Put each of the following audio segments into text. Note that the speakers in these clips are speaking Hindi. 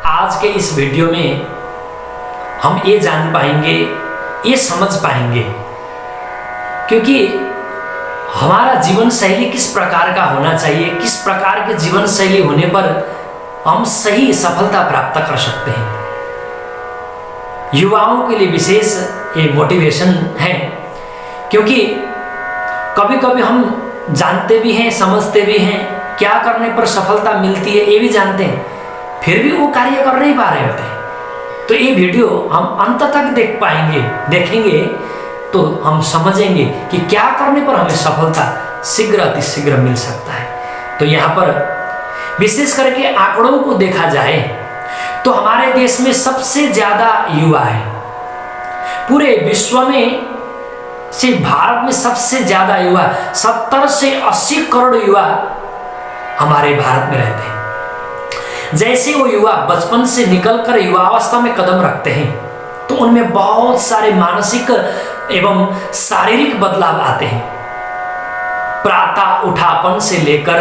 आज के इस वीडियो में हम ये जान पाएंगे, ये समझ पाएंगे, क्योंकि हमारा जीवन शैली किस प्रकार का होना चाहिए, किस प्रकार के जीवन शैली होने पर हम सही सफलता प्राप्त कर सकते हैं। युवाओं के लिए विशेष ये मोटिवेशन है, क्योंकि कभी कभी हम जानते भी हैं, समझते भी हैं, क्या करने पर सफलता मिलती है ये भी जानते हैं, फिर भी वो कार्य कर नहीं पा रहे होते हैं। तो ये वीडियो हम अंत तक देखेंगे तो हम समझेंगे कि क्या करने पर हमें सफलता शीघ्र अतिशीघ्र मिल सकता है। तो यहाँ पर विशेष करके आंकड़ों को देखा जाए तो हमारे देश में सबसे ज्यादा युवा है। पूरे विश्व में से भारत में सबसे ज्यादा युवा 70 से 80 करोड़ युवा हमारे भारत में रहते हैं। जैसे वो युवा बचपन से निकलकर युवावस्था में कदम रखते हैं तो उनमें बहुत सारे मानसिक एवं शारीरिक बदलाव आते हैं। प्रातः उठापन से लेकर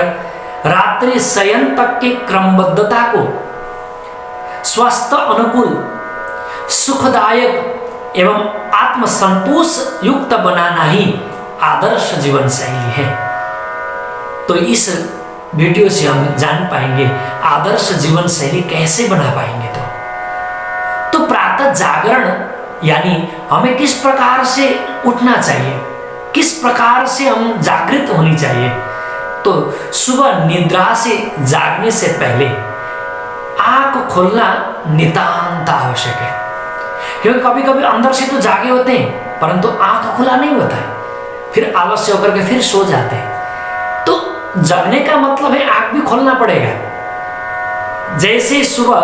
रात्रि शयन तक के क्रमबद्धता को स्वस्थ, अनुकूल, सुखदायक एवं आत्मसंतोष युक्त बनाना ही आदर्श जीवन शैली है। तो इस वीडियो से हम जान पाएंगे आदर्श जीवन शैली कैसे बना पाएंगे। तो प्रातः जागरण यानी हमें किस प्रकार से उठना चाहिए, किस प्रकार से हम जागृत होनी चाहिए। तो सुबह निद्रा से जागने से पहले आंख खोलना नितांत आवश्यक है, क्योंकि कभी कभी अंदर से तो जागे होते हैं परंतु आंख खुला नहीं होता है, फिर आलस्य होकर के फिर सो जाते हैं। तो जगने का मतलब है आंख भी खोलना पड़ेगा। जैसे सुबह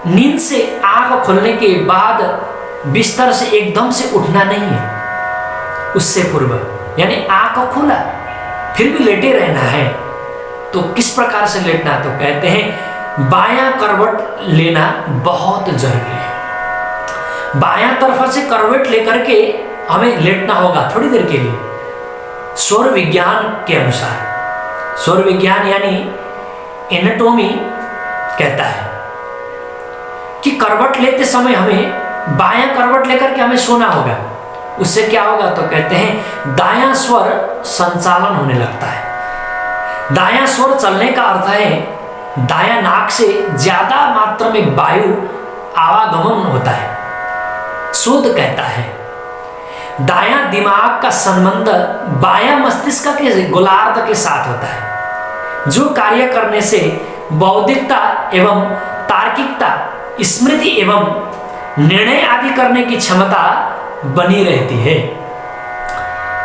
नींद से आंख खोलने के बाद बिस्तर से एकदम से उठना नहीं है, उससे पूर्व यानी आंख खोला फिर भी लेटे रहना है। तो किस प्रकार से लेटना, तो कहते हैं बायां करवट लेना बहुत जरूरी है। बायां तरफ से करवट लेकर के हमें लेटना होगा थोड़ी देर के लिए। सौर विज्ञान के अनुसार, सौर विज्ञान यानी एनाटॉमी कहता है कि करवट लेते समय हमें बायां करवट लेकर के हमें सोना होगा। उससे क्या होगा, तो कहते हैं दायां स्वर संचालन होने लगता है। दायां स्वर चलने का अर्थ है दायां नाक से ज्यादा मात्रा में वायु आवागमन होता है। शोध कहता है दायां दिमाग का संबंध बायां मस्तिष्क के गोलार्ध के साथ होता है, जो कार्य करने से बौद्धिकता एवं तार्किकता, स्मृति एवं निर्णय आदि करने की क्षमता बनी रहती है।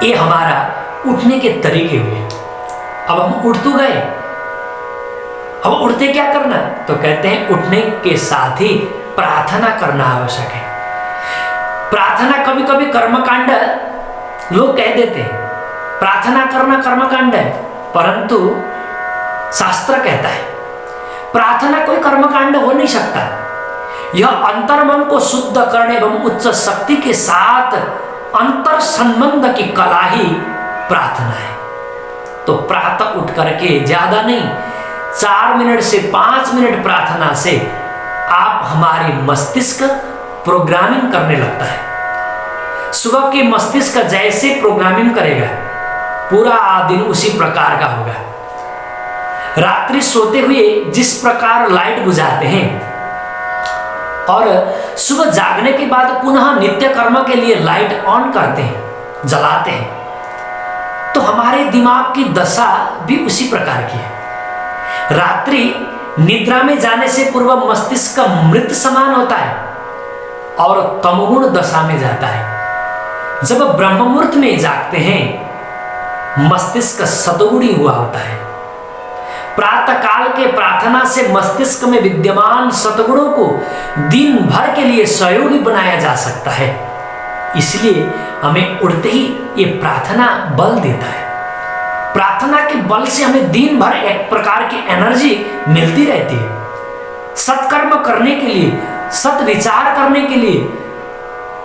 ये हमारा उठने के तरीके हुए। अब हम उठ तो गए, अब उठते क्या करना, तो कहते हैं उठने के साथ ही प्रार्थना करना आवश्यक है। प्रार्थना कभी कभी कर्मकांड लोग कह देते हैं, प्रार्थना करना कर्मकांड है, परंतु शास्त्र कहता है प्रार्थना कोई कर्मकांड हो नहीं सकता। यह अंतर्मन को शुद्ध करने एवं उच्च शक्ति के साथ अंतर संबंध की कला ही प्रार्थना है। तो प्रातः उठ करके ज्यादा नहीं, 4 मिनट से 5 मिनट प्रार्थना से आप हमारी मस्तिष्क प्रोग्रामिंग करने लगता है। सुबह के मस्तिष्क जैसे प्रोग्रामिंग करेगा पूरा दिन उसी प्रकार का होगा। रात्रि सोते हुए जिस प्रकार लाइट बुझाते हैं और सुबह जागने के बाद पुनः नित्य कर्म के लिए लाइट ऑन करते हैं, जलाते हैं, तो हमारे दिमाग की दशा भी उसी प्रकार की है। रात्रि निद्रा में जाने से पूर्व मस्तिष्क मृत समान होता है और तमोगुण दशा में जाता है। जब ब्रह्म मुहूर्त में जागते हैं मस्तिष्क सतगुणी हुआ होता है। प्रातः काल के प्रार्थना से मस्तिष्क में विद्यमान सतगुणों को दिन भर के लिए सहयोगी बनाया जा सकता है। इसलिए हमें उठते ही ये प्रार्थना बल देता है। प्रार्थना के बल से हमें दिन भर एक प्रकार की एनर्जी मिलती रहती है। सत्कर्म करने के लिए, सत विचार करने के लिए,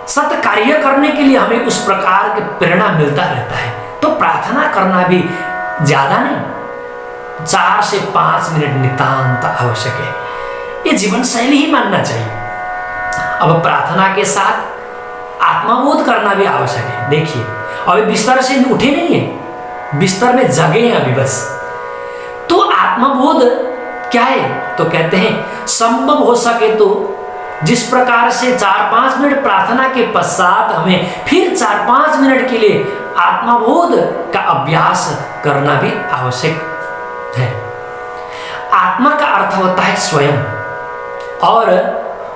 सत कार्य करने के लिए हमें उस प्रकार की प्रेरणा मिलता रहता है। तो प्रार्थना करना भी ज्यादा नहीं, 4 से 5 मिनट नितांत आवश्यक है। ये जीवन शैली ही मानना चाहिए। अब प्रार्थना के साथ आत्मबोध करना भी आवश्यक है। देखिए अभी बिस्तर से उठे नहीं है, बिस्तर में जगे हैं अभी बस, तो आत्मबोध क्या है? तो कहते हैं संभव हो सके तो जिस प्रकार से 4-5 मिनट प्रार्थना के पश्चात हमें फिर 4-5 मिनट के लिए आत्मबोध का अभ्यास करना भी आवश्यक है। आत्मा का अर्थ होता है स्वयं और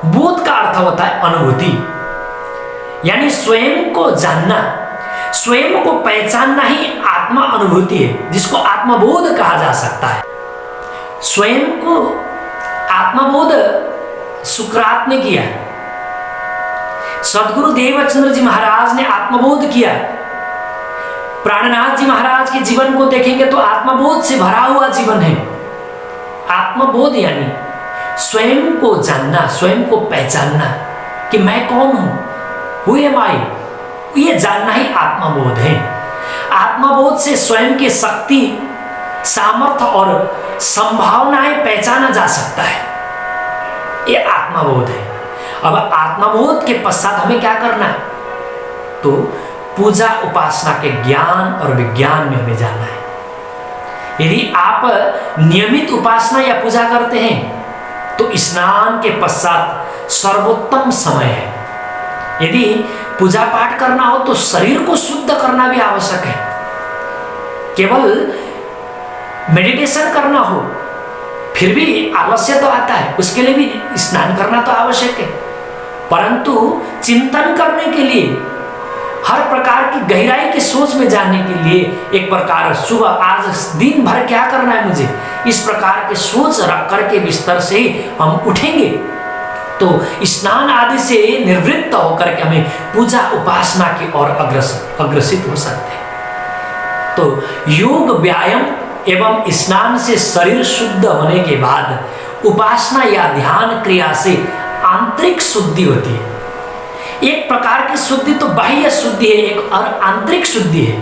बोध का अर्थ होता है अनुभूति, यानी स्वयं को जानना, स्वयं को पहचानना ही आत्मा अनुभूति है, जिसको आत्मबोध कहा जा सकता है। स्वयं को आत्मबोध सुकरात ने किया, सदगुरु देवचंद्र जी महाराज ने आत्मबोध किया, प्राणनाथ जी महाराज के जीवन को देखेंगे तो आत्मबोध से भरा हुआ जीवन है। आत्मबोध यानी स्वयं को जानना, स्वयं को पहचानना कि मैं कौन हूं, हु एम आई, ये जानना ही आत्मबोध है। आत्मबोध से स्वयं की शक्ति, सामर्थ्य और संभावनाएं पहचाना जा सकता है, ये आत्मबोध है। अब आत्मबोध के पश्चात हमें क्या करना है? तो पूजा उपासना के ज्ञान और विज्ञान में हमें जाना है। यदि आप नियमित उपासना या पूजा करते हैं तो स्नान के पश्चात सर्वोत्तम समय है। यदि पूजा पाठ करना हो तो शरीर को शुद्ध करना भी आवश्यक है। केवल मेडिटेशन करना हो फिर भी आलस्य तो आता है, उसके लिए भी स्नान करना तो आवश्यक है, परंतु चिंतन करने के लिए, हर प्रकार की गहराई की सोच में जाने के लिए, एक प्रकार सुबह आज दिन भर क्या करना है मुझे, इस प्रकार की सोच रख करके बिस्तर से हम उठेंगे तो स्नान आदि से निवृत्त होकर के हमें पूजा उपासना की ओर अग्रसित हो सकते हैं। तो योग व्यायाम एवं स्नान से शरीर शुद्ध होने के बाद उपासना या ध्यान क्रिया से आंतरिक शुद्धि होती है। एक प्रकार की शुद्धि तो बाह्य शुद्धि है, एक और आंतरिक शुद्धि है।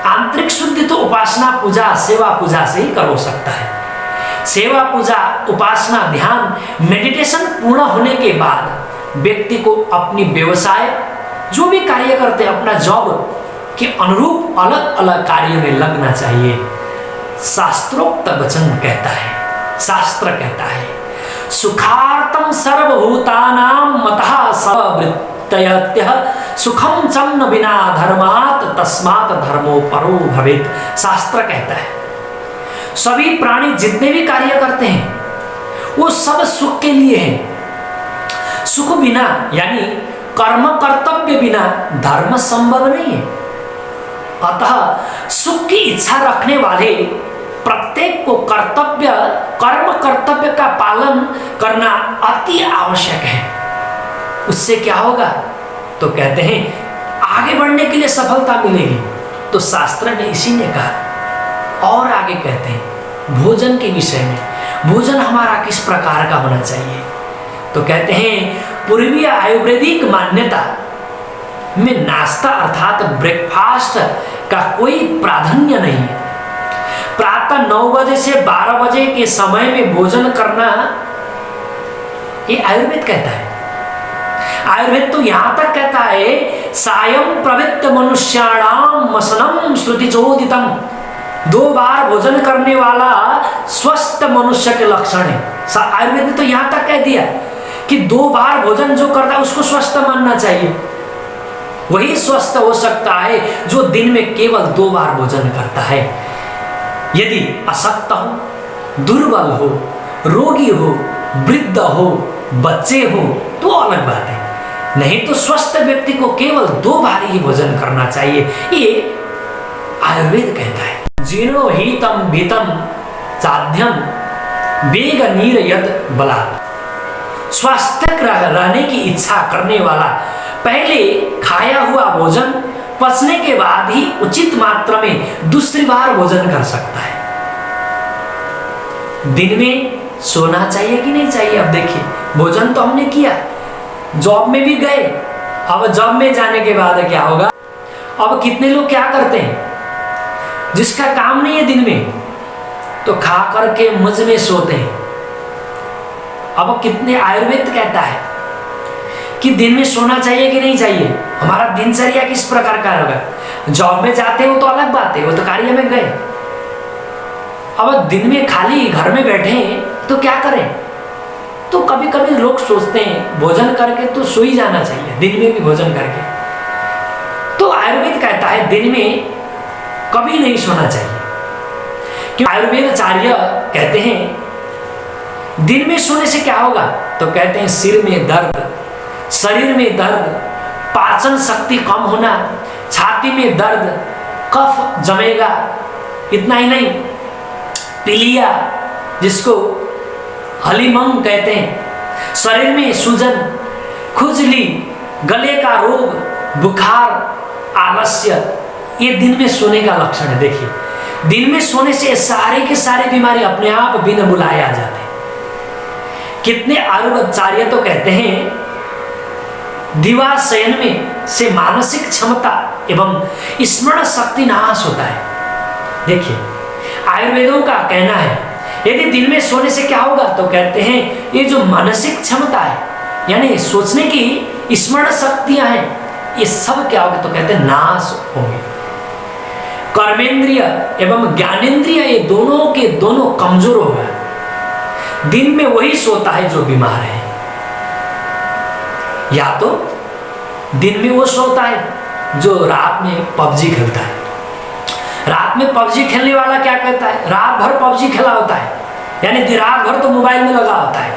आंतरिक शुद्धि तो उपासना पूजा सेवा पूजा से ही कर हो सकता है। सेवा पूजा उपासना ध्यान मेडिटेशन पूर्ण होने के बाद व्यक्ति को अपनी व्यवसाय जो भी कार्य करते हैं अपना जॉब के अनुरूप अलग अलग कार्य में लगना चाहिए। शास्त्रोक्त वचन कहता है, शास्त्र कहता है सुखार्थम सर्वभूतानां मतः सवृत्तयत्यः सुखम चन्न बिना धर्मात् तस्मात् धर्मो परो भवेत्। शास्त्र कहता है सभी प्राणी जितने भी कार्य करते हैं वो सब सुख के लिए है। सुख बिना यानी कर्म कर्तव्य बिना धर्म संभव नहीं है। अतः सुख की इच्छा रखने वाले प्रत्येक को कर्म कर्तव्य का पालन करना अति आवश्यक है। उससे क्या होगा? तो कहते हैं आगे बढ़ने के लिए सफलता मिलेगी। तो शास्त्र ने इसी ने कहा। और आगे कहते हैं भोजन के विषय में, भोजन हमारा किस प्रकार का होना चाहिए? तो कहते हैं पूर्वीय आयुर्वेदिक मान्यता में नाश्ता अर्थात ब्रेकफास्ट का कोई प्राधान्य नहीं है। प्रातः 9 बजे से 12 बजे के समय में भोजन करना ये आयुर्वेद कहता है। आयुर्वेद तो यहां तक कहता है सायं प्रवृत्त मनुष्याणाम मसनम श्रुतिचोदितम। 2 बार भोजन करने वाला स्वस्थ मनुष्य के लक्षण है। आयुर्वेद ने तो यहां तक कह दिया कि 2 बार भोजन जो करता है उसको स्वस्थ मानना चाहिए। वही स्वस्थ हो सकता है जो दिन में केवल 2 बार भोजन करता है। यदि अशक्त हो, दुर्बल हो, रोगी हो, वृद्ध हो, बच्चे हो तो अलग बात है, नहीं तो स्वस्थ व्यक्ति को केवल 2 बार ही भोजन करना चाहिए। ये आयुर्वेद कहता है। जीर्णो हितम भीतम साध्यम वेग नीर यद बला। स्वस्थ रहने की इच्छा करने वाला पहले खाया हुआ भोजन पचने के बाद ही उचित मात्रा में दूसरी बार भोजन कर सकता है। दिन में सोना चाहिए कि नहीं चाहिए? अब देखिए भोजन तो हमने किया, जॉब में भी गए, अब जॉब में जाने के बाद क्या होगा? अब कितने लोग क्या करते हैं जिसका काम नहीं है दिन में तो खा करके मुझ में सोते हैं। अब कितने आयुर्वेद कहता है कि दिन में सोना चाहिए कि नहीं चाहिए, हमारा दिनचर्या किस प्रकार का होगा। जॉब में जाते हो तो अलग बात है, वो तो कार्य में गए। अब दिन में खाली घर में बैठे हैं तो क्या करें। तो कभी कभी लोग सोचते हैं भोजन करके तो सो ही जाना चाहिए, दिन में भी भोजन करके। तो आयुर्वेद कहता है दिन में कभी नहीं सोना चाहिए, क्योंकि आयुर्वेदाचार्य कहते हैं दिन में सोने से क्या होगा। तो कहते हैं सिर में दर्द, शरीर में दर्द, पाचन शक्ति कम होना, छाती में दर्द, कफ जमेगा। इतना ही नहीं, पीलिया जिसको हलीमंग कहते हैं, शरीर में सूजन, खुजली, गले का रोग, बुखार, आलस्य, ये दिन में सोने का लक्षण है। देखिए दिन में सोने से सारे के सारे बीमारी अपने आप बिना बुलाए आ जाते हैं। कितने आयुर्वेदाचार्य तो कहते हैं दिवा शयन में से मानसिक क्षमता एवं स्मरण शक्ति नाश होता है। देखिए आयुर्वेदों का कहना है यदि दिन में सोने से क्या होगा। तो कहते हैं ये जो मानसिक क्षमता है यानी सोचने की स्मरण शक्तियां हैं, ये सब क्या होगा। तो कहते हैं नाश होंगे। कर्मेंद्रिय एवं ज्ञानेंद्रिय ये दोनों के दोनों कमजोर हो गए। दिन में वही सोता है जो बीमार है, या तो दिन में वो सोता है जो रात में पबजी खेलता है। रात में पबजी खेलने वाला क्या कहता है, रात भर पबजी खेला होता है, यानी रात भर तो मोबाइल में लगा होता है,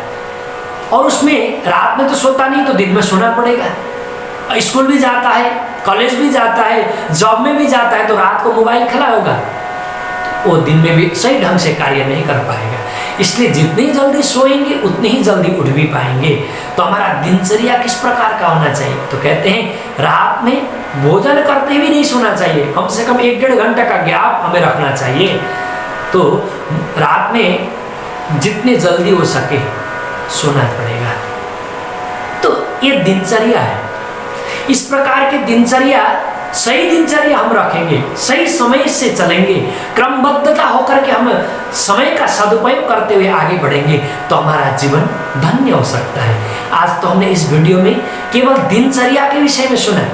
और उसमें रात में तो सोता नहीं, तो दिन में सोना पड़ेगा। स्कूल भी जाता है, कॉलेज भी जाता है, जॉब में भी जाता है, तो रात को मोबाइल खेला होगा, वो दिन में भी सही ढंग से कार्य नहीं कर पाएगा। इसलिए जितनी जल्दी सोएंगे उतनी ही जल्दी उठ भी पाएंगे। तो हमारा दिनचर्या किस प्रकार का होना चाहिए। तो कहते हैं रात में भोजन करते भी नहीं सोना चाहिए, कम से कम 1-1.5 घंटे का गैप हमें रखना चाहिए। तो रात में जितने जल्दी हो सके सोना पड़ेगा। तो ये दिनचर्या है। इस प्रकार के दिनचर्या, सही दिनचर्या हम रखेंगे, सही समय से चलेंगे, क्रमबद्धता होकर के हम समय का सदुपयोग करते हुए आगे बढ़ेंगे, तो हमारा जीवन धन्य हो सकता है। आज तो हमने इस वीडियो में केवल दिनचर्या के विषय में सुना।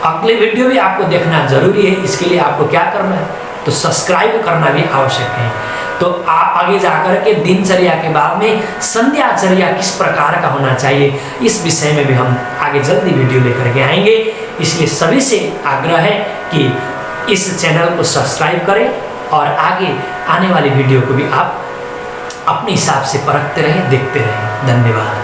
अगले वीडियो भी आपको देखना जरूरी है। इसके लिए आपको क्या करना है, तो सब्सक्राइब करना भी आवश्यक है। तो आप आगे जाकर के दिनचर्या के बाद में संध्याचर्या किस प्रकार का होना चाहिए, इस विषय में भी हम आगे जल्दी वीडियो लेकर के आएंगे। इसलिए सभी से आग्रह है कि इस चैनल को सब्सक्राइब करें और आगे आने वाली वीडियो को भी आप अपने हिसाब से परखते रहें, देखते रहें। धन्यवाद।